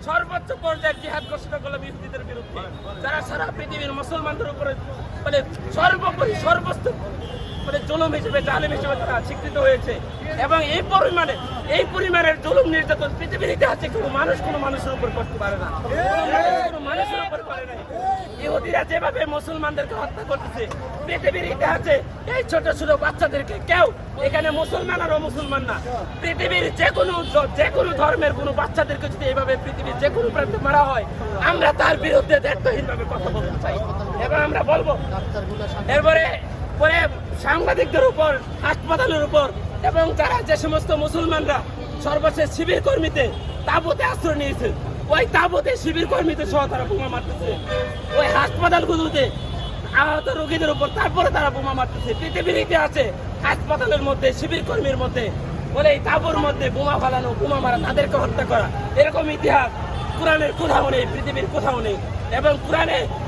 সর্বোচ্চ পর্যায়ের জিহাদ ঘোষণা করলাম ইহুদিদের বিরুদ্ধে, যারা সারা পৃথিবীর মুসলমানদের উপরে মানে সর্বোপরি সর্বস্ত মানে জুলুম হিসেবে জালিম হিসেবে তারা স্বীকৃত হয়েছে। এবং এই পরিমাণের জুলুম নির্যাতন পৃথিবীর ইতিহাসে কোনো মানুষের উপর করতে পারে না, কোনো মানুষের উপর করে নাই। ইহুদিরা যেভাবে মুসলমানদেরকে হত্যা করতেছে পৃথিবীর ইতিহাসে এই ছোট ছোট বাচ্চাদেরকে কেউ এখানে মুসলমান আর অমুসলমান না, পৃথিবীর যে কোনো ধর্মের কোনো বাচ্চাদেরকে যদি এইভাবে পৃথিবীর যে কোনো প্রান্তে মারা হয় আমরা তার বিরুদ্ধে দায়িত্বহীনভাবে কথা বলতে চাই এবং আমরা বলবো। এরপরে সাংবাদিকদের উপর, হাসপাতালের উপর এবং যারা যে সমস্ত মুসলমানরা সর্বশেষ শিবির কর্মীতে তাঁবুতে আশ্রয় নিয়েছে, ওই তাঁবুতে শিবির কর্মীদের সহ তারা বোমা মারতেছে, ওই হাসপাতালগুলোতে আহত রোগীদের উপর তারপরে তারা বোমা মারতেছে। পৃথিবীর ইতিহাসে হাসপাতালের মধ্যে শিবির কর্মীর মধ্যে বলে এই তাঁবুর মধ্যে বোমা ফালানো, বোমা মারা, তাদেরকে হত্যা করা, এরকম ইতিহাস কোরআনের কোথাও নেই, পৃথিবীর কোথাও নেই। এবং কোরআনে